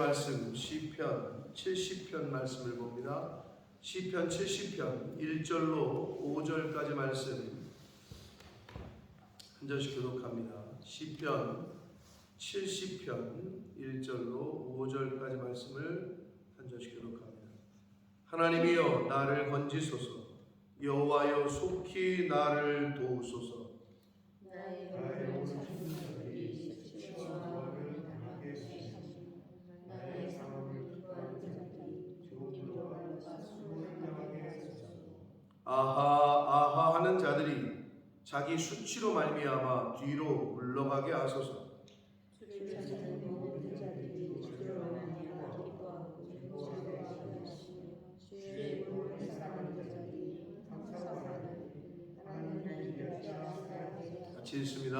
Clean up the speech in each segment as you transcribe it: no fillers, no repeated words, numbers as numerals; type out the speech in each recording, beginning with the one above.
말씀 시편 70편 말씀을 봅니다. 시편 70편 1절로 5절까지 말씀 한 절씩 교독합니다. 시편 70편 1절로 5절까지 말씀을 한 절씩 교독합니다. 하나님이여 나를 건지소서. 여호와여 속히 나를 도우소서. 나의 오른손 자들이 수치와 당하게 하시니 나의 상함을 기뻐하는 자들이 조기로와 가수를 당하게 하소서. 아하 하는 자들이 자기 수치로 말미암아 뒤로 물러가게 하소서. 주를 찾는 모든 자들이 주로 말미암아 기뻐하고 즐거워하게 하시며 주의 이름을 사랑하는 자들이 감사하는 하나님을 기쁘게 하게 같이 읽습니다.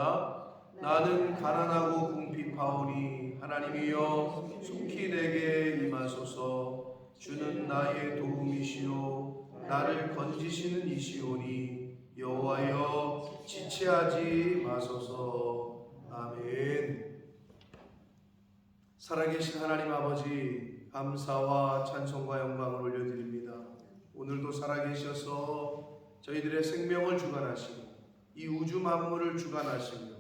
나는 가난하고 궁핍하오니 하나님이여 속히 내게 임하소서. 주는 나의 도움이시요 나를 건지시는 이시오니 여호와여 지체하지 마소서. 아멘. 살아계신 하나님 아버지, 감사와 찬송과 영광을 올려드립니다. 오늘도 살아계셔서 저희들의 생명을 주관하시고 이 우주 만물을 주관하시며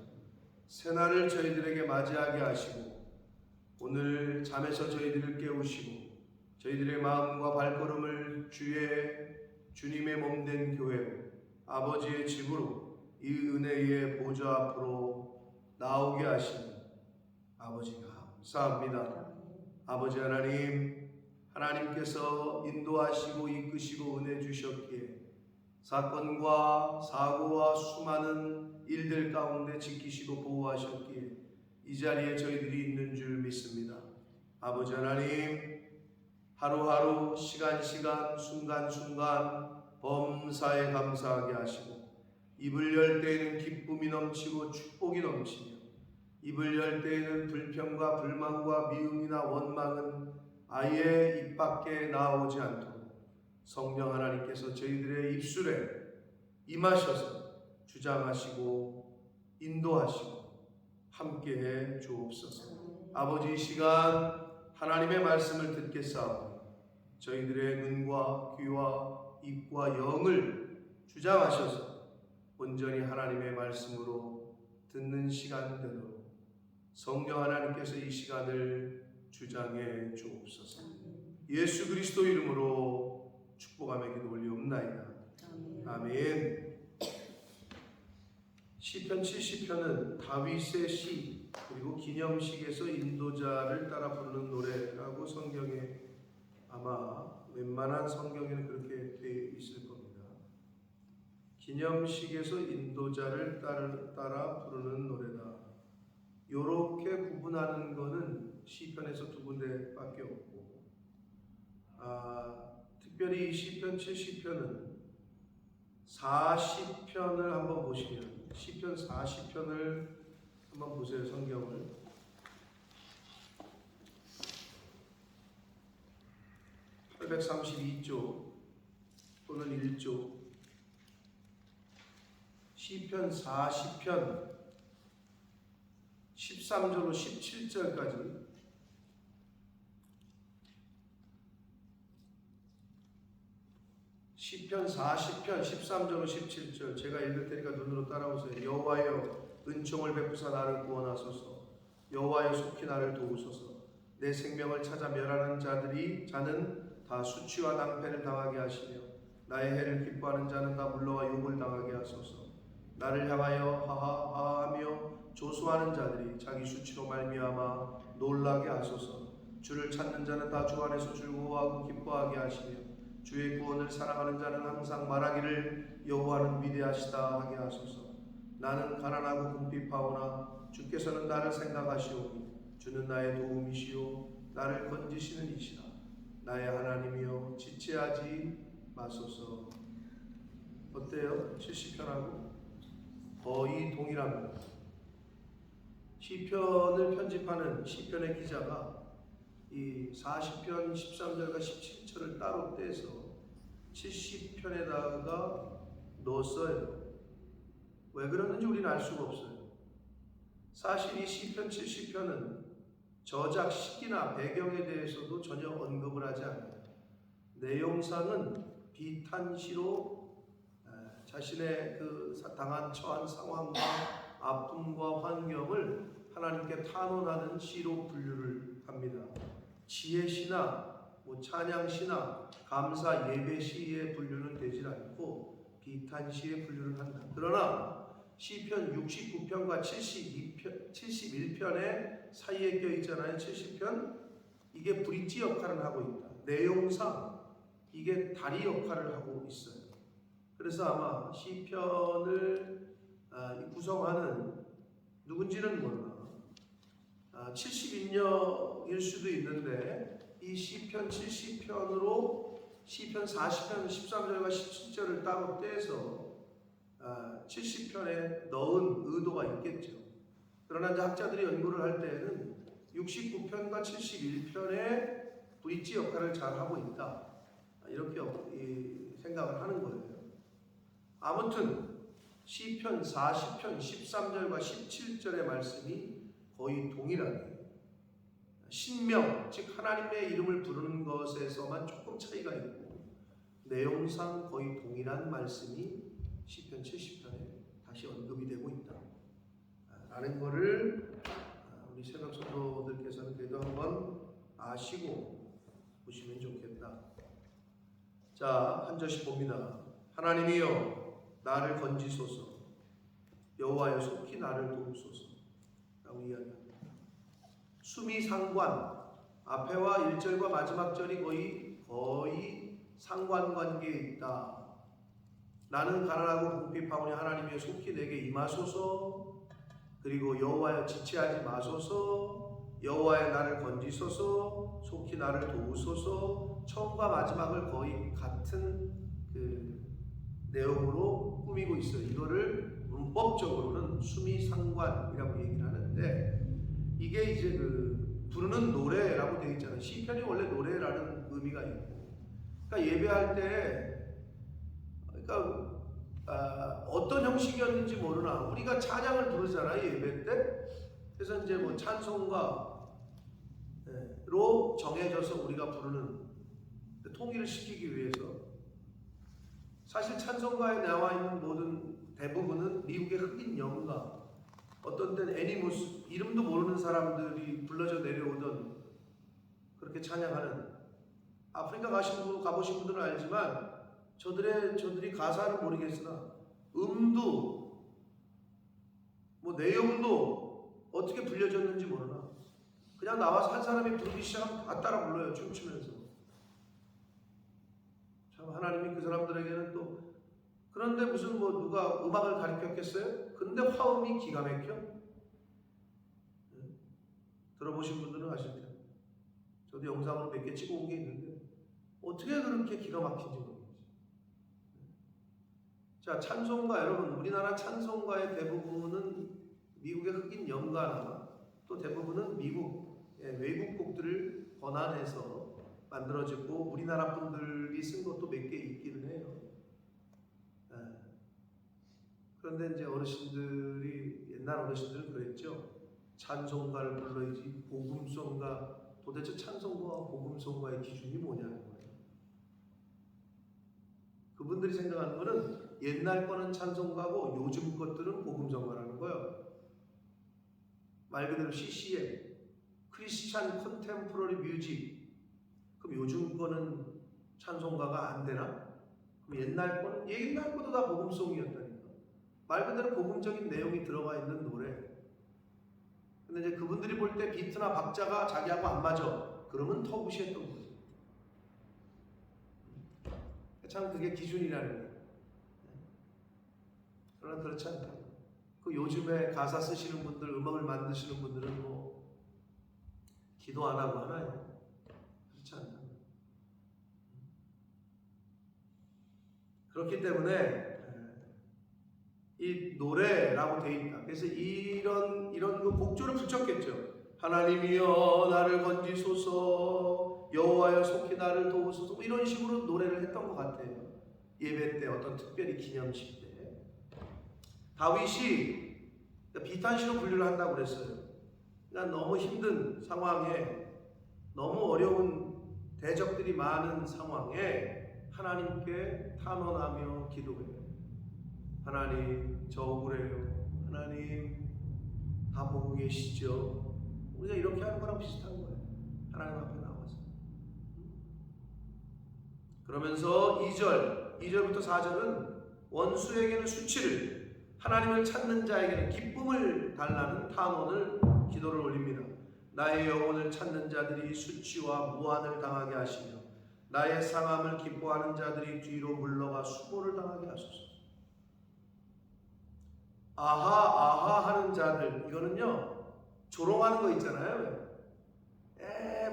새날을 저희들에게 맞이하게 하시고 오늘 잠에서 저희들을 깨우시고 저희들의 마음과 발걸음을 주님의 몸된 교회로 아버지의 집으로 이 은혜의 보좌 앞으로 나오게 하시니 아버지가 감사합니다. 아버지 하나님께서 인도하시고 이끄시고 은혜 주셨기에 사건과 사고와 수많은 일들 가운데 지키시고 보호하셨기에 이 자리에 저희들이 있는 줄 믿습니다. 아버지 하나님, 하루하루 시간시간 순간순간 범사에 감사하게 하시고 입을 열 때에는 기쁨이 넘치고 축복이 넘치며 입을 열 때에는 불평과 불만과 미움이나 원망은 아예 입 밖에 나오지 않도록 성령 하나님께서 저희들의 입술에 임하셔서 주장하시고 인도하시고 함께해 주옵소서. 아버지, 이 시간 하나님의 말씀을 듣겠사오니 저희들의 눈과 귀와 입과 영을 주장하셔서 온전히 하나님의 말씀으로 듣는 시간 되도록 성령 하나님께서 이 시간을 주장해 주옵소서. 예수 그리스도 이름으로 축복하며 기도 올리옵나이다. 아멘. 시편 70편은 다윗의 시 그리고 기념식에서 인도자를 따라 부르는 노래라고 성경에 아마 웬만한 성경에는 그렇게 되어 있을 겁니다. 기념식에서 인도자를 따라 부르는 노래다. 요렇게 구분하는 것은 시편에서 두 군데밖에 없고, 특별히 이 시편 70편은 40편을 한번 보시면 시편 40편을 한번 보세요. 성경을 832쪽 또는 1쪽 시편 40편 13절로 17절까지 시편 40편 13절로 17절 제가 읽을 테니까 눈으로 따라오세요. 여호와여 은총을 베푸사 나를 구원하소서. 여호와여 속히 나를 도우소서. 내 생명을 찾아 멸하는 자는 다 수치와 낭패를 당하게 하시며 나의 해를 기뻐하는 자는 다 물러와 욕을 당하게 하소서. 나를 향하여 하하하하며 조소하는 자들이 자기 수치로 말미암아 놀라게 하소서. 주를 찾는 자는 다 주 안에서 즐거워하고 기뻐하게 하시며 주의 구원을 사랑하는 자는 항상 말하기를 여호와는 위대하시다 하게 하소서. 나는 가난하고 궁핍하오나 주께서는 나를 생각하시오니 주는 나의 도움이시오 나를 건지시는 이시라. 나의 하나님이여 지체하지 마소서. 어때요? 70편하고 거의 동일합니다. 시편을 편집하는 시편의 기자가 이 40편 13절과 17절을 따로 떼서 70편에다가 넣었어요. 왜 그러는지 우리는 알 수가 없어요. 사실 이 시편 70편은 저작 시기나 배경에 대해서도 전혀 언급을 하지 않아요. 내용상은 비탄시로 자신의 그 처한 상황과 아픔과 환경을 하나님께 탄원하는 시로 분류를 합니다. 지혜시나 찬양시나 감사 예배시의 분류는 되질 않고 비탄시의 분류를 한다. 그러나 시편 69편과 71편의 사이에 껴있잖아요. 70편 이게 브릿지 역할을 하고 있다. 내용상 이게 다리 역할을 하고 있어요. 그래서 아마 시편을 구성하는 누군지는 몰라 70인역일 수도 있는데 이 시편 70편으로 시편 40편 13절과 17절을 따로 떼서 70편에 넣은 의도가 있겠죠. 그러나 이제 학자들이 연구를 할 때에는 69편과 71편의 브릿지 역할을 잘 하고 있다. 이렇게 생각을 하는 거예요. 아무튼 시편 40편 13절과 17절의 말씀이 거의 동일하게 신명, 즉 하나님의 이름을 부르는 것에서만 조금 차이가 있고 내용상 거의 동일한 말씀이 시편 70편에 다시 언급이 되고 있다 라는 것을 우리 새벽 성도들께서는 그래도 한번 아시고 보시면 좋겠다. 자, 한 절씩 봅니다. 하나님이여 나를 건지소서, 여호와여 속히 나를 도우소서 라고 이야기합니다. 수미상관, 앞에와 1절과 마지막 절이 거의 상관관계에 있다. 나는 가난하고 궁핍하오니 하나님이여 속히 내게 임하소서. 그리고 여호와여 지체하지 마소서. 여호와여 나를 건지소서. 속히 나를 도우소서. 처음과 마지막을 거의 같은 그 내용으로 꾸미고 있어요. 이거를 문법적으로는 수미상관이라고 얘기를 하는데 이게 이제 그 부르는 노래라고 되어 있잖아요. 시편이 원래 노래라는 의미가 있고, 그러니까 예배할 때, 그러니까 어떤 형식이었는지 모르나 우리가 찬양을 부르잖아요 예배 때. 그래서 이제 뭐 찬송가로 정해져서 우리가 부르는 통일을 시키기 위해서 사실 찬송가에 나와 있는 모든 대부분은 미국의 흑인 연가, 어떤 때는 애니모스, 이름도 모르는 사람들이 불러져 내려오던 그렇게 찬양하는, 아프리카 가보신 분들은 알지만 저들이 가사를 모르겠으나 음도 뭐 내용도 어떻게 불려졌는지 모르나 그냥 나와서 한 사람이 부르기 시작하면 다 따라 불러요. 춤추면서. 참 하나님이 그 사람들에게는 또, 그런데 무슨 뭐 누가 음악을 가르쳤겠어요? 근데 화음이 기가 막혀. 들어보신 분들은 아실 텐데. 저도 영상으로 몇 개 찍어 온 게 있는데 어떻게 그렇게 기가 막힌지 모르겠어요. 자, 찬송가, 여러분 우리나라 찬송가의 대부분은 미국의 흑인 연가나 또 대부분은 미국의 외국곡들을 번안해서 만들어지고 우리나라 분들이 쓴 것도 몇 개 있기는 해요. 그런데 이제 어르신들이, 옛날 어르신들은 그랬죠. 찬송가를 불러야지 복음송가, 도대체 찬송가와 복음송가의 기준이 뭐냐는 거예요. 그분들이 생각하는 거는 옛날 거는 찬송가고 요즘 것들은 복음송가라는 거예요. 말 그대로 CCM, 크리스찬 컨템포러리 뮤직. 그럼 요즘 거는 찬송가가 안 되나? 그럼 옛날 것도 다 복음송이었다니까. 말 그대로 복음적인 내용이 들어가 있는 노래. 근데 이제 그분들이 볼 때 비트나 박자가 자기하고 안 맞아. 그러면 더 무시했던 거죠. 참 그게 기준이라는 거예요. 그러나 그렇지 않다. 그 요즘에 가사 쓰시는 분들, 음악을 만드시는 분들은 뭐 기도 안 하고 하나요? 그렇지 않다. 그렇기 때문에 이 노래라고 되어 있다. 그래서 이런 그 곡조를 붙였겠죠. 하나님이여 나를 건지소서, 여호와여 속히 나를 도우소서, 뭐 이런 식으로 노래를 했던 것 같아요. 예배 때, 어떤 특별히 기념식 때. 다윗이 비탄시로 분류를 한다고 그랬어요. 그러니까 너무 힘든 상황에, 너무 어려운 대적들이 많은 상황에 하나님께 탄원하며 기도해요. 하나님, 저 억울해요. 하나님, 다 보고 계시죠? 우리가 이렇게 하는 거랑 비슷한 거예요. 하나님 앞에 나와서. 그러면서 2절부터 4절은 원수에게는 수치를, 하나님을 찾는 자에게는 기쁨을 달라는 탄원을, 기도를 올립니다. 나의 영혼을 찾는 자들이 수치와 무한을 당하게 하시며 나의 상함을 기뻐하는 자들이 뒤로 물러가 수모를 당하게 하소서. 아하 하는 자들, 이거는요 조롱하는 거 있잖아요.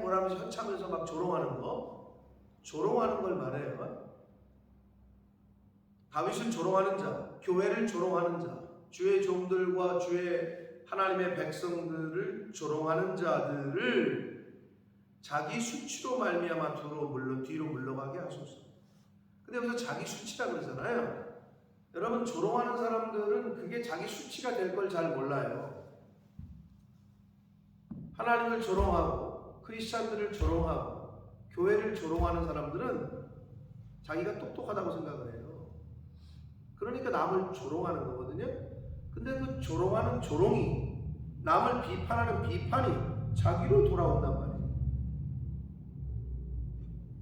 뭐라면서 현차면서 막 조롱하는 거, 조롱하는 걸 말해요. 다윗을 조롱하는 자, 교회를 조롱하는 자, 주의 종들과 주의 하나님의 백성들을 조롱하는 자들을 자기 수치로 말미암아 뒤로 물러가게 하소서. 근데 여기서 자기 수치라 그러잖아요. 여러분, 조롱하는 사람들은 그게 자기 수치가 될 걸 잘 몰라요. 하나님을 조롱하고 크리스찬들을 조롱하고 교회를 조롱하는 사람들은 자기가 똑똑하다고 생각을 해요. 그러니까 남을 조롱하는 거거든요. 근데 그 조롱하는 조롱이, 남을 비판하는 비판이 자기로 돌아온단 말이에요.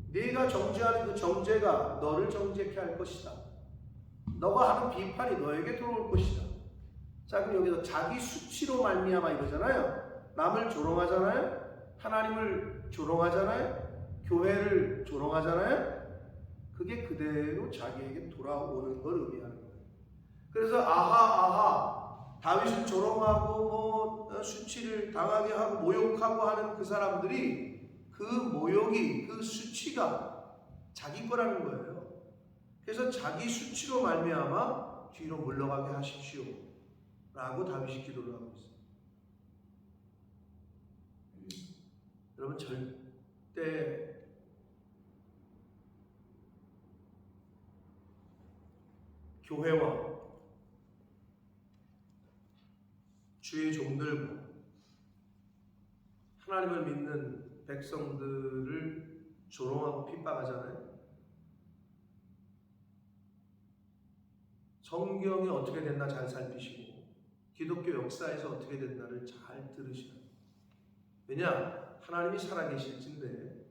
네가 정죄하는 그 정죄가 너를 정죄케 할 것이다. 너가 하는 비판이 너에게 들어올 것이다. 자, 그럼 여기서 자기 수치로 말미암아 이러잖아요. 남을 조롱하잖아요. 하나님을 조롱하잖아요. 교회를 조롱하잖아요. 그게 그대로 자기에게 돌아오는 걸 의미하는 거예요. 그래서 아하 다윗을 조롱하고 수치를 당하게 하고 모욕하고 하는 그 사람들이, 그 모욕이, 그 수치가 자기 거라는 거예요. 그래서 자기 수치로 말미암아 뒤로 물러가게 하십시오 라고 다윗이 기도를 하고 있어요. 여러분, 절대 교회와 주의 종들과 하나님을 믿는 백성들을 조롱하고 핍박하잖아요. 성경이 어떻게 됐나 잘 살피시고 기독교 역사에서 어떻게 됐나를 잘 들으셔야 돼요. 왜냐? 하나님이 살아계실진데.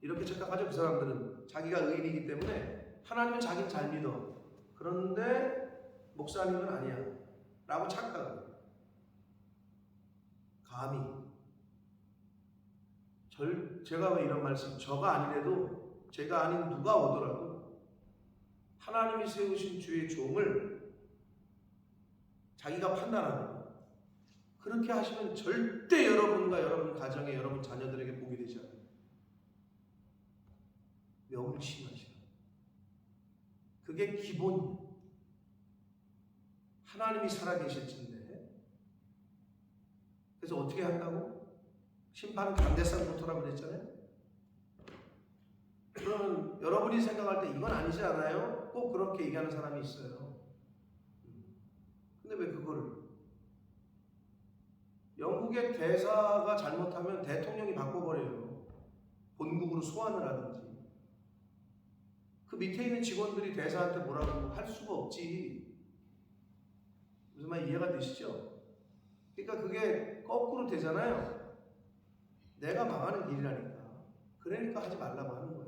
이렇게 착각하죠. 그 사람들은 자기가 의인이기 때문에 하나님은 자기는 잘 믿어. 그런데 목사님은 아니야 라고 착각을. 감히. 제가 왜 이런 말씀, 저가 아니래도, 제가 아닌 누가 오더라도 하나님이 세우신 주의 종을 자기가 판단하는 거예요. 그렇게 하시면 절대 여러분과 여러분 가정에, 여러분 자녀들에게 복이 되지 않아요. 명심하시라. 그게 기본이에요. 하나님이 살아계실진데. 그래서 어떻게 한다고? 심판은 강대상부터라고 그랬잖아요. 그러면 여러분이 생각할 때 이건 아니지 않아요? 꼭 그렇게 얘기하는 사람이 있어요. 근데 왜 그거를? 영국의 대사가 잘못하면 대통령이 바꿔버려요. 본국으로 소환을 하든지. 그 밑에 있는 직원들이 대사한테 뭐라고 할 수가 없지. 무슨 말 이해가 되시죠? 그러니까 그게 거꾸로 되잖아요. 내가 망하는 길이라니까. 그러니까 하지 말라고 하는 거예요.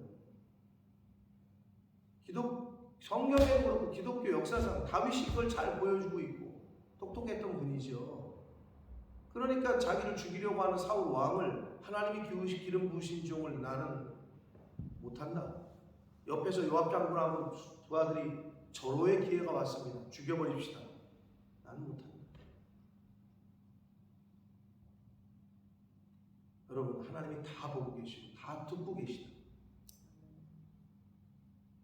성경에 그렇고 기독교 역사상 다윗이 그걸 잘 보여주고 있고 똑똑했던 분이죠. 그러니까 자기를 죽이려고 하는 사울 왕을 하나님이 기름 부으신 종을 나는 못한다. 옆에서 요압 장군하고 두 아들이 절호의 기회가 왔습니다. 죽여버립시다. 나는 못한다. 여러분, 하나님이 다 보고 계시고 다 듣고 계시다.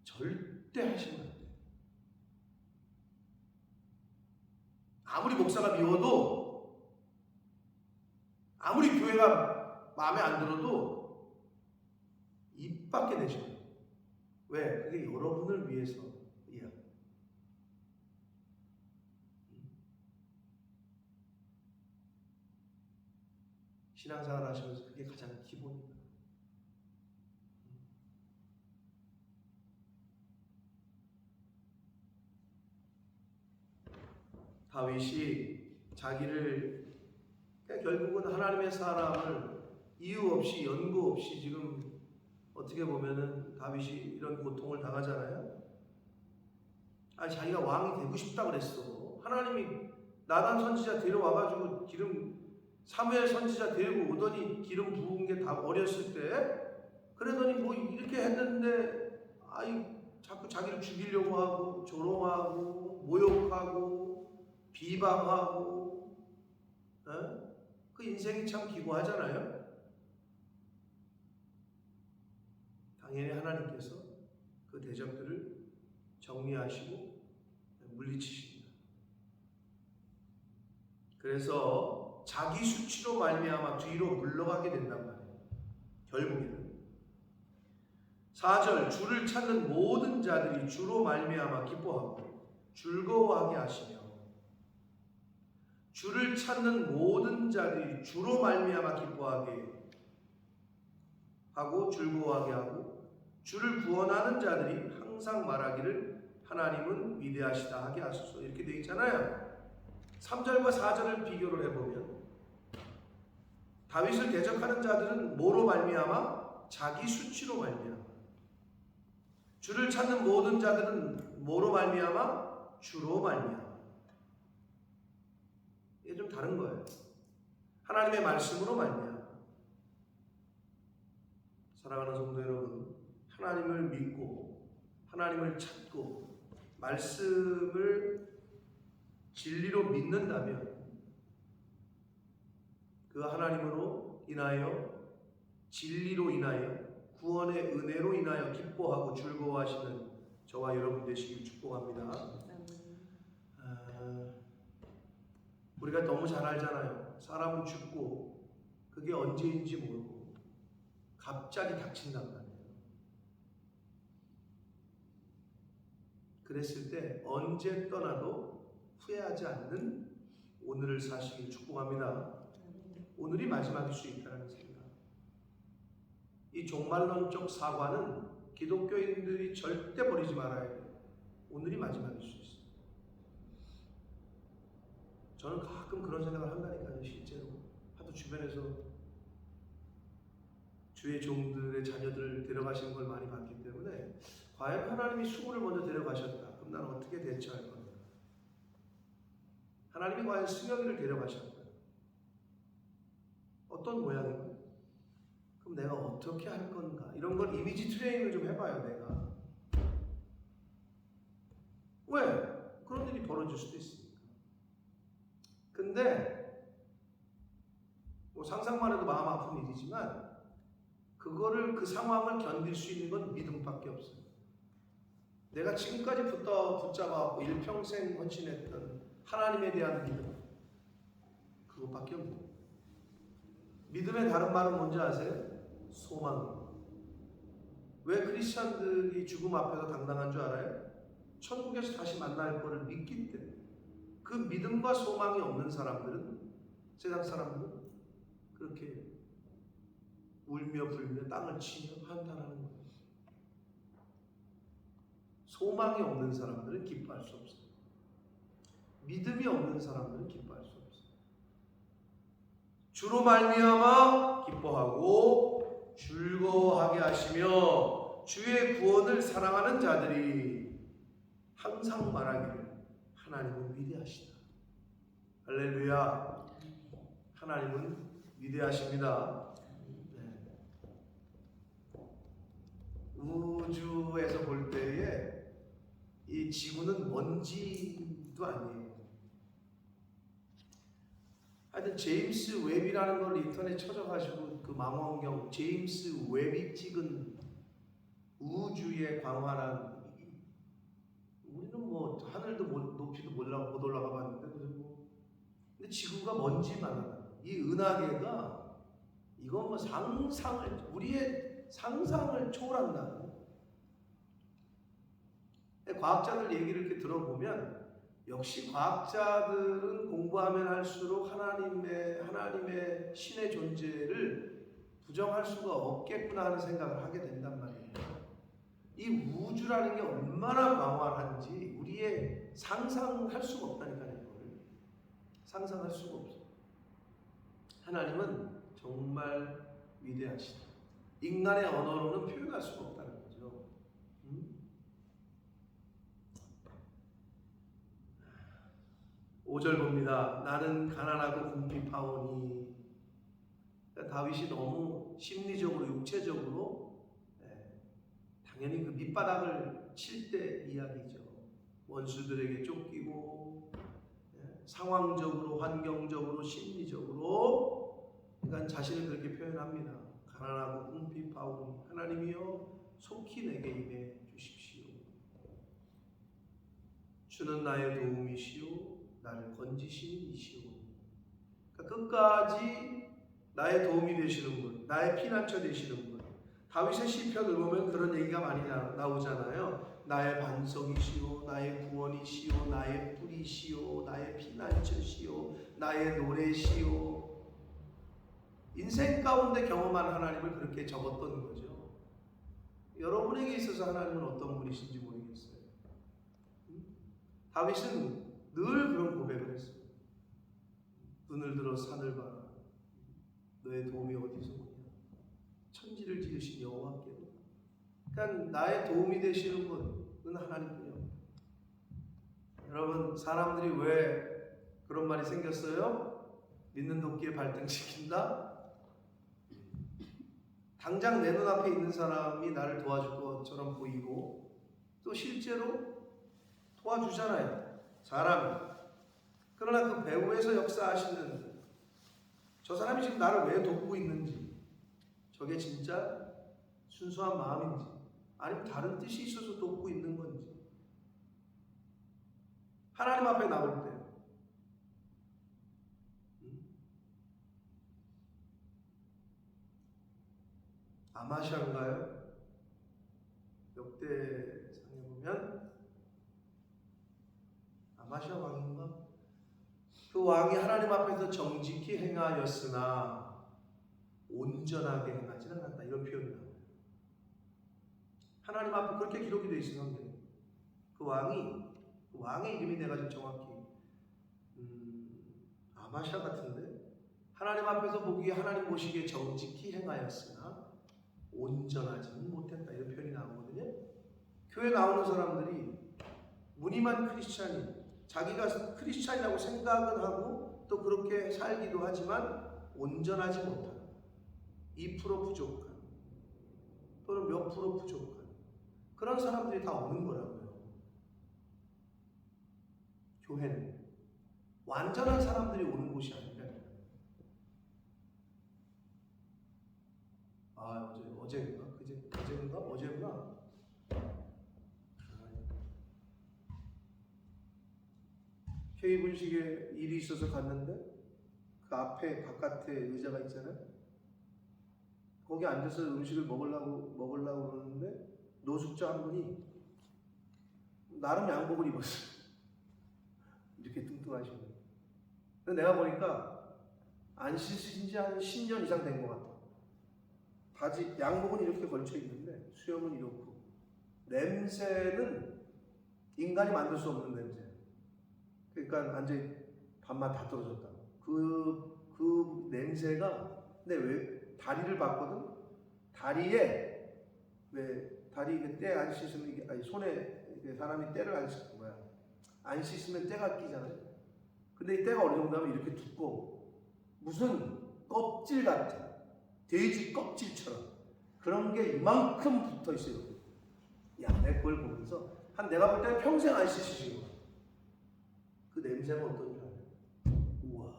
절대 하시면 안 돼요. 아무리 목사가 미워도, 아무리 교회가 마음에 안 들어도 입 밖에 내셔야 돼요. 왜? 그게 여러분을 위해서야. 신앙생활 하시면서 그게 가장 기본입니다. 다윗이 자기를 결국은 하나님의 사람을 이유 없이 연고 없이 지금 어떻게 보면은 다윗이 이런 고통을 당하잖아요. 아니 자기가 왕이 되고 싶다 그랬어. 하나님이 나단 선지자 데려와가지고 사무엘 선지자 데리고 오더니 기름 부은 게 다 어렸을 때 그러더니 뭐 이렇게 했는데 자꾸 자기를 죽이려고 하고 조롱하고 모욕하고 비방하고 그 인생이 참 기고하잖아요. 당연히 하나님께서 그 대적들을 정리하시고 물리치십니다. 그래서 자기 수치로 말미암아 뒤로 물러가게 된단 말이에요. 결국에는 4절 주를 찾는 모든 자들이 주로 말미암아 기뻐하고 즐거워하게 하시며 주를 찾는 모든 자들이 주로 말미암아 기뻐하게 하고 즐거워하게 하고 주를 구원하는 자들이 항상 말하기를 하나님은 위대하시다 하게 하소서. 이렇게 되어 있잖아요. 3절과 4절을 비교를 해보면 다윗을 대적하는 자들은 뭐로 말미암아? 자기 수치로 말미암아. 주를 찾는 모든 자들은 뭐로 말미암아? 주로 말미암아. 이게 좀 다른 거예요. 하나님의 말씀으로 말미암아. 사랑하는 성도 여러분, 하나님을 믿고 하나님을 찾고 말씀을 진리로 믿는다면 그 하나님으로 인하여 진리로 인하여 구원의 은혜로 인하여 기뻐하고 즐거워하시는 저와 여러분 되시길 축복합니다. 우리가 너무 잘 알잖아요. 사람은 죽고 그게 언제인지 모르고 갑자기 닥친단 말이에요. 그랬을 때 언제 떠나도 후회하지 않는 오늘을 사시길 축복합니다. 오늘이 마지막일 수 있다는 생각. 이 종말론적 사과는 기독교인들이 절대 버리지 말아야 돼요. 오늘이 마지막일 수 있어요. 저는 가끔 그런 생각을 한다니까요. 실제로 하도 주변에서 주의 종들의 자녀들을 데려가시는 걸 많이 봤기 때문에 과연 하나님이 수고를 먼저 데려가셨다. 그럼 나는 어떻게 대처할 건가? 하나님이 과연 승혁이를 데려가셨다. 어떤 모양인가? 그럼 내가 어떻게 할 건가? 이런 걸 이미지 트레이닝을 좀 해봐요. 내가. 왜? 그런 일이 벌어질 수도 있으니까. 근데 뭐 상상만 해도 마음 아픈 일이지만 그거를 그 상황을 견딜 수 있는 건 믿음밖에 없어요. 내가 지금까지 붙잡아 일평생 헌신했던 하나님에 대한 믿음, 그것밖에 없는. 믿음의 다른 말은 뭔지 아세요? 소망. 왜 크리스천들이 죽음 앞에서 당당한 줄 알아요? 천국에서 다시 만날 거를 믿기 때문에. 그 믿음과 소망이 없는 사람들은, 세상 사람들은 그렇게 울며 불며 땅을 치며 한탄하는 거예요. 소망이 없는 사람들은 기뻐할 수 없어요. 믿음이 없는 사람들은 기뻐할 수 없어요. 주로 말미암아 기뻐하고 즐거워하게 하시며 주의 구원을 사랑하는 자들이 항상 말하기를 하나님은 위대하시다. 할렐루야. 하나님은 위대하십니다. 우주에서 볼 때에 이 지구는 먼지도 아니에요. 하여튼 제임스 웹이라는 걸 인터넷 찾아가지고 그 망원경 제임스 웹이 찍은 우주의 광활한, 우리는 뭐 하늘도 높이도 못 올라가 봤는데 근데 지구가 먼지만 하나. 이 은하계가 이건 뭐 우리의 상상을 초월한다. 과학자들 얘기를 이렇게 들어보면 역시 과학자들은 공부하면 할수록 하나님의 신의 존재를 부정할 수가 없겠구나 하는 생각을 하게 된단 말이에요. 이 우주라는 게 얼마나 광활한지 우리의 상상할 수가 없다니까요. 이거를 상상할 수가 없어. 하나님은 정말 위대하시다. 인간의 언어로는 표현할 수가 없다는 거죠. 5절 봅니다. 나는 가난하고 궁핍하오니. 그러니까 다윗이 너무 심리적으로 육체적으로 당연히 그 밑바닥을 칠 때 이야기죠. 원수들에게 쫓기고 상황적으로 환경적으로 심리적으로 그러니까 자신을 그렇게 표현합니다. 가난하고 궁핍하오니 하나님이여 속히 내게 임해 주십시오. 주는 나의 도움이시오 나를 건지시는 이시오. 그러니까 끝까지 나의 도움이 되시는 분, 나의 피난처 되시는 분. 다윗의 시편을 보면 그런 얘기가 많이 나오잖아요. 나의 반석이시오, 나의 구원이시오, 나의 뿌리시오, 나의 피난처시오, 나의 노래시오. 인생 가운데 경험한 하나님을 그렇게 적었던 거죠. 여러분에게 있어서 하나님은 어떤 분이신지 모르겠어요. 다윗은 늘 그런 고백을 했어요. 눈을 들어 산을 봐라. 너의 도움이 어디서 오냐? 천지를 지으신 여호와께로. 그러니까 나의 도움이 되시는 분은 하나님뿐이요. 여러분 사람들이 왜 그런 말이 생겼어요? 믿는 도끼에 발등시킨다? 당장 내 눈앞에 있는 사람이 나를 도와줄 것처럼 보이고 또 실제로 도와주잖아요. 사람이. 그러나 그 배후에서 역사하시는 저 사람이 지금 나를 왜 돕고 있는지 저게 진짜 순수한 마음인지 아니면 다른 뜻이 있어서 돕고 있는 건지 하나님 앞에 나올 때 아마샤인가요? 역대상에 보면 아마샤 왕인가? 그 왕이 하나님 앞에서 정직히 행하였으나 온전하게 행하지는 않았다. 이런 표현이 나와요. 하나님 앞에 그렇게 기록이 되어 있어요. 성경에. 그 왕의 이름이 내가 좀 정확히 아마샤 같은데 하나님 앞에서 보기에 하나님 보시기에 정직히 행하였으나 온전하지는 못했다. 이런 표현이 나오거든요. 교회 나오는 사람들이 무늬만 크리스찬이 자기가 크리스찬이라고 생각은 하고 또 그렇게 살기도 하지만 온전하지 못한 2% 부족한 또는 몇 프로 부족한 그런 사람들이 다 오는 거라고요. 교회는 완전한 사람들이 오는 곳이 아니라 어제인가? K분식에 일이 있어서 갔는데 그 앞에 바깥에 의자가 있잖아요. 거기 앉아서 음식을 먹으려고 그러는데 노숙자 한 분이 나름 양복을 입었어요. 이렇게 뚱뚱하신 분. 근데 내가 보니까 안 씻으신 지 한 10년 이상 된 것 같아. 바지 양복은 이렇게 걸쳐 있는데 수염은 이렇고 냄새는 인간이 만들 수 없는 냄새. 그러니까 완전히 밥맛 다 떨어졌다. 그 냄새가 근데 왜 다리를 봤거든? 다리에 왜 다리 때 안 씻으면 이게 아니 손에 사람이 때를 안 씻는 거야. 안 씻으면 때가 끼잖아요. 근데 이 때가 어느 정도 하면 이렇게 두꺼워. 무슨 껍질 같아. 돼지 껍질처럼 그런 게 이만큼 붙어 있어요. 야, 내가 그걸 보면서 내가 볼 때는 평생 안 씻으신 거야. 그 냄새가 어떤지 알아요? 우와.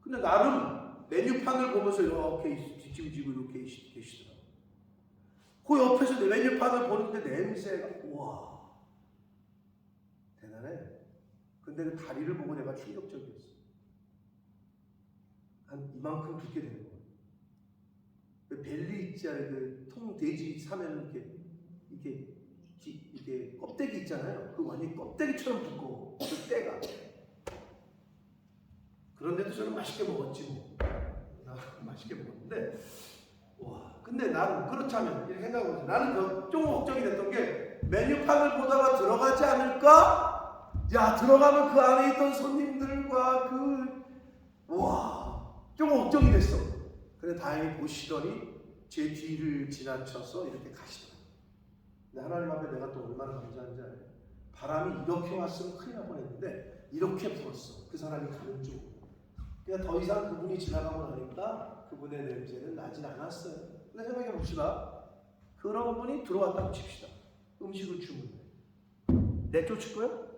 근데 나름 메뉴판을 보면서 이렇게 뒷짐지고 이렇게 계시더라고. 그 옆에서 내 메뉴판을 보는데 냄새가 우와 대단해. 근데 그 다리를 보고 내가 충격적이었어. 한 이만큼 두께 되는 거야. 벨리 있지 않아요? 그 통 돼지 사면 이렇게 이렇게 껍데기 있잖아요. 그 완전히 껍데기처럼 두꺼워. 그 때가. 그런데도 저는 맛있게 먹었지 뭐. 나 맛있게 먹었는데 와. 근데 나는 그렇다면 이렇게 생각해보세요. 나는 좀 걱정이 됐던 게 메뉴판을 보다가 들어가지 않을까? 야 들어가면 그 안에 있던 손님들과 좀 걱정이 됐어. 근데 다행히 보시더니 제 뒤를 지나쳐서 이렇게 가시더라고요. 근데 하나님 앞에 내가 또 얼마나 감사한지 알아요? 바람이 이렇게 왔으면 큰일 날 뻔했는데 이렇게 불었어. 그 사람이 가는 쪽. 그러니까 더 이상 그분이 지나가고 나니까 그분의 냄새는 나진 않았어요. 근데 생각해 봅시다. 그런 분이 들어왔다고 칩시다. 음식을 주문해. 내쫓을 거야?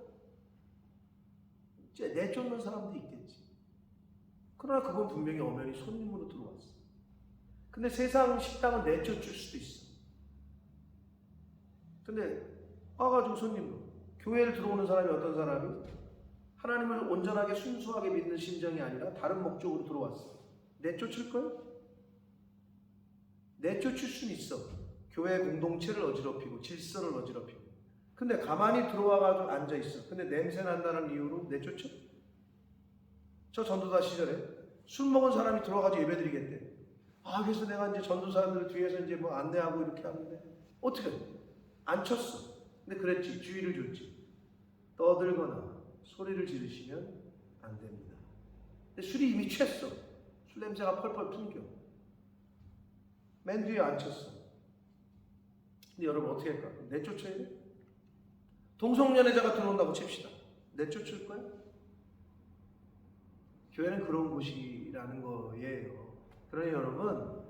이제 내쫓는 사람도 있겠지. 그러나 그건 분명히 엄연히 손님으로 들어왔어. 근데 세상 식당은 내쫓을 수도 있어. 근데 와가지고 손님으로 교회를 들어오는 사람이 어떤 사람이 하나님을 온전하게 순수하게 믿는 심정이 아니라 다른 목적으로 들어왔어. 내쫓을 거야? 내쫓을 수는 있어. 교회 공동체를 어지럽히고 질서를 어지럽히고. 근데 가만히 들어와가지고 앉아있어. 근데 냄새 난다는 이유로 내쫓아? 저 전도사 시절에 술 먹은 사람이 들어가지고 예배 드리겠대. 그래서 내가 이제 전도사들 뒤에서 이제 뭐 안내하고 이렇게 하는데 어떻게 안 쳤어. 근데 그랬지. 주의를 줬지. 떠들거나 소리를 지르시면 안 됩니다. 근데 술이 이미 취했어. 술 냄새가 펄펄 풍겨. 맨 뒤에 앉혔어. 근데 여러분 어떻게 할까? 내쫓아야 돼? 동성연애자가 들어온다고 칩시다. 내쫓을 거야? 교회는 그런 곳이라는 거예요. 그러니 여러분,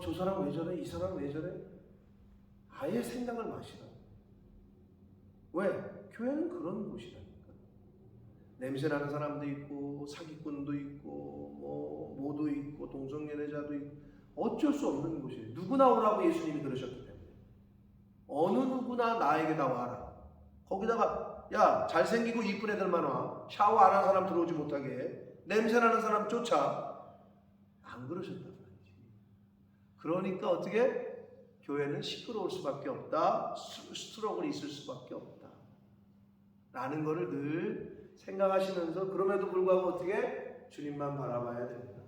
저 사람 왜 저래? 이 사람 왜 저래? 아예 생각을 마시라. 왜? 교회는 그런 곳이라니까. 냄새나는 사람도 있고 사기꾼도 있고 모도 있고 동성연애자도 있고 어쩔 수 없는 곳이에요. 누구나 오라고 예수님이 그러셨기 때문에 어느 누구나 나에게 다 와라. 거기다가 야 잘생기고 이쁜 애들만 와. 샤워 안 한 사람 들어오지 못하게 해. 냄새나는 사람 쫓아. 안 그러셨단 말이지. 그러니까 어떻게? 교회는 시끄러울 수밖에 없다. 스트럭을 있을 수밖에 없다. 라는 거를 늘 생각하시면서 그럼에도 불구하고 어떻게? 주님만 바라봐야 됩니다.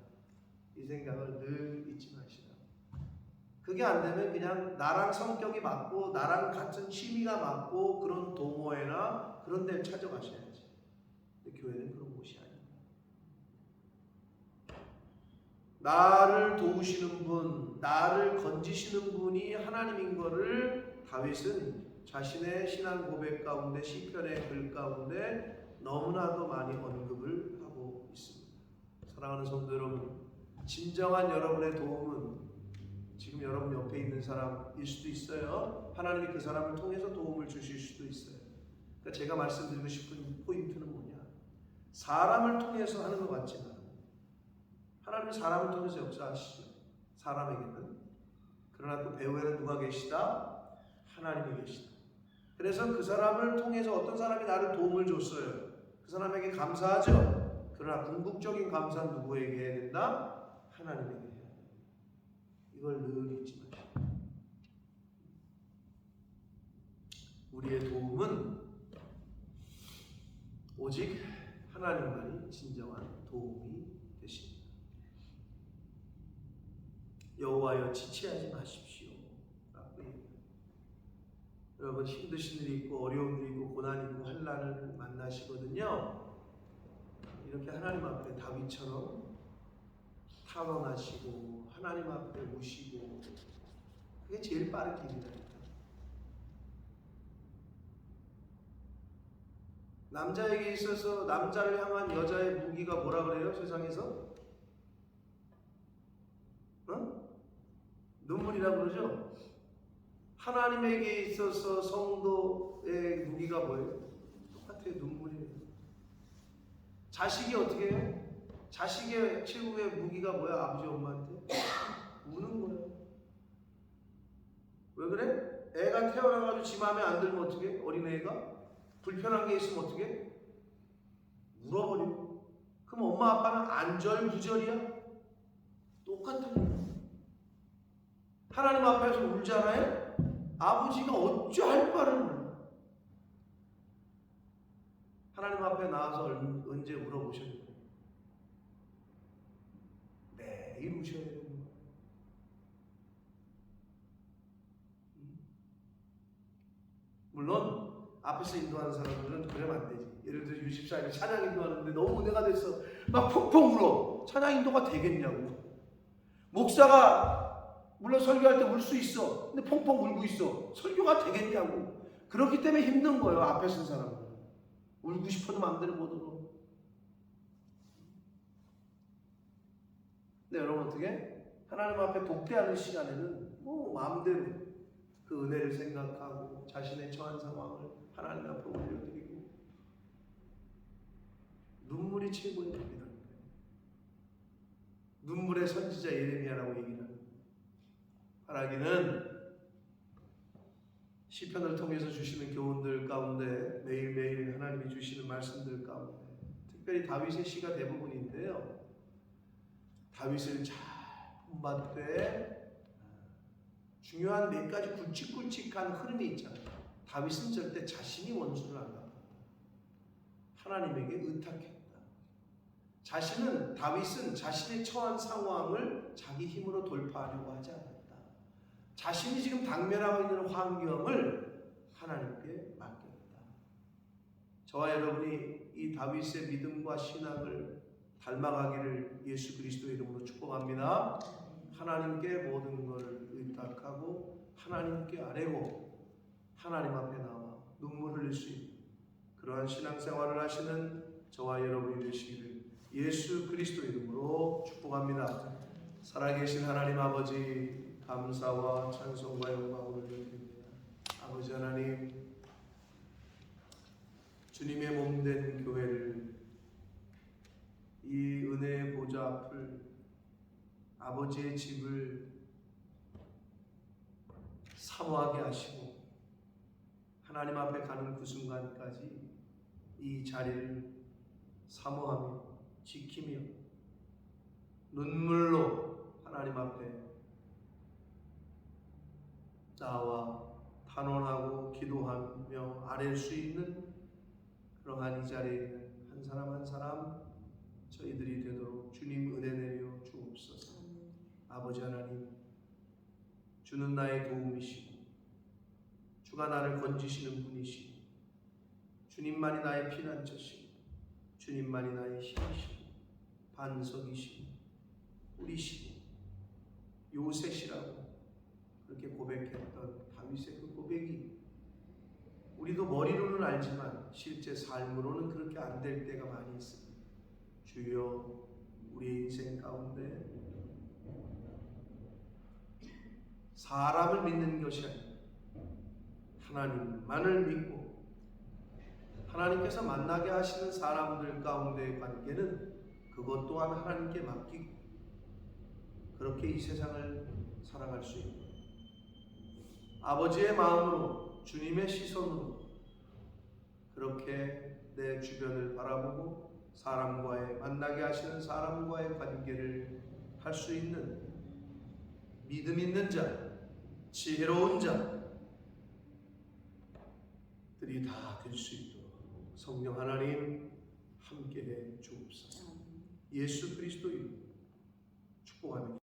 이 생각을 늘 잊지 마시라. 그게 안 되면 그냥 나랑 성격이 맞고 나랑 같은 취미가 맞고 그런 동호회나 그런 데를 찾아가셔야지. 근데 교회는 그런 곳이 아닙니다. 나를 도우시는 분, 나를 건지시는 분이 하나님인 것을 다윗은 자신의 신앙 고백 가운데 시편의 글 가운데 너무나도 많이 언급을 하고 있습니다. 사랑하는 성도 여러분, 진정한 여러분의 도움은 지금 여러분 옆에 있는 사람일 수도 있어요. 하나님이 그 사람을 통해서 도움을 주실 수도 있어요. 그러니까 제가 말씀드리고 싶은 포인트는 뭐냐? 사람을 통해서 하는 것 같지만 하나님은 사람을 통해서 역사하시죠. 사람에게는. 그러나 또 배후에는 누가 계시다? 하나님이 계시다. 그래서 그 사람을 통해서 어떤 사람이 나를 도움을 줬어요. 그 사람에게 감사하죠. 그러나 궁극적인 감사는 누구에게 해야 된다? 하나님에게 해야 된다. 이걸 늘 잊지 마시고. 우리의 도움은 오직 하나님만이 진정한 도움이 되십니다. 여호와여 지체하지 마십시오. 여러분 힘드신 일이 있고 어려운 일이 있고 고난이 있고 환난을 만나시거든요. 이렇게 하나님 앞에 다윗처럼 탄원하시고 하나님 앞에 우시고 그게 제일 빠른 길이라니까. 남자에게 있어서 남자를 향한 여자의 무기가 뭐라 그래요? 세상에서? 눈물이라고 그러죠? 하나님에게 있어서 성도의 무기가 뭐예요? 똑같아요. 눈물이에요. 자식이 어떻게 해요? 자식의 최고의 무기가 뭐야? 아버지 엄마한테? 우는 거예요. 왜 그래? 애가 태어나가지고 지 마음에 안 들면 어떻게? 어린애가? 불편한 게 있으면 어떻게? 울어버려. 그럼 엄마 아빠는 안절부절이야? 똑같은 거예요. 하나님 앞에서 울잖아요? 아버지가 어찌할 바를 몰라. 하나님 앞에 나와서 언제 울어보셨나요? 매일 우셔야 되는 거예요. 물론 앞에서 인도하는 사람들은 그러면 안 되지. 예를 들어 U14일 찬양 인도하는데 너무 은혜가 됐어. 막 펑펑 울어. 찬양 인도가 되겠냐고. 목사가 물론 설교할 때 울 수 있어. 근데 펑펑 울고 있어. 설교가 되겠냐고. 그렇기 때문에 힘든 거예요. 앞에 쓴 사람은. 울고 싶어도 마음대로 못 울어. 근데 여러분 어떻게? 하나님 앞에 복대하는 시간에는 뭐 마음대로 그 은혜를 생각하고 자신의 처한 상황을 하나님 앞에 올려드리고 눈물이 최고의 답이다. 눈물의 선지자 예레미야라고 얘기를 합니다. 바라기는 시편을 통해서 주시는 교훈들 가운데 매일매일 하나님이 주시는 말씀들 가운데 특별히 다윗의 시가 대부분인데요. 다윗을 잘 본받되 중요한 몇 가지 굵직굵직한 흐름이 있잖아요. 다윗은 절대 자신이 원수를 안 갚았다. 하나님에게 의탁했다. 다윗은 자신의 처한 상황을 자기 힘으로 돌파하려고 하지 않았다. 자신이 지금 당면하고 있는 환경을 하나님께 맡겼다. 저와 여러분이 이 다윗의 믿음과 신앙을 닮아가기를 예수 그리스도의 이름으로 축복합니다. 하나님께 모든 것을 의탁하고 하나님께 아뢰고 하나님 앞에 나와 눈물 흘릴 수 있는 그러한 신앙생활을 하시는 저와 여러분이 되시기를 예수 그리스도 이름으로 축복합니다. 살아계신 하나님 아버지, 감사와 찬송과 영광을 드립니다. 아버지 하나님, 주님의 몸된 교회를 이 은혜의 보좌 앞을 아버지의 집을 사모하게 하시고 하나님 앞에 가는 그 순간까지 이 자리를 사모하며 지키며 눈물로 하나님 앞에 나와 탄원하고 기도하며 아랠 수 있는 그러한 이 자리에 있는 한 사람 한 사람 저희들이 되도록 주님 은혜 내려 주옵소서. 아버지 하나님, 주는 나의 도움이시고 주가 나를 건지시는 분이시고 주님만이 나의 피난처시고 주님만이 나의 힘이시고 반석이시고 뿌리시고 요새시라고 그렇게 고백했던 다윗의 그 고백이 우리도 머리로는 알지만 실제 삶으로는 그렇게 안 될 때가 많이 있습니다. 주여, 우리 인생 가운데 사람을 믿는 것이 아니라 하나님만을 믿고 하나님께서 만나게 하시는 사람들 가운데의 관계는 그것 또한 하나님께 맡기고 그렇게 이 세상을 살아갈 수 있는 아버지의 마음으로 주님의 시선으로 그렇게 내 주변을 바라보고 사람과의 만나게 하시는 사람과의 관계를 할 수 있는 믿음 있는 자, 지혜로운 자들이 다 될 수 있도록 성령 하나님 함께해 주옵소서. 예수 그리스도 이름으로 축복합니다.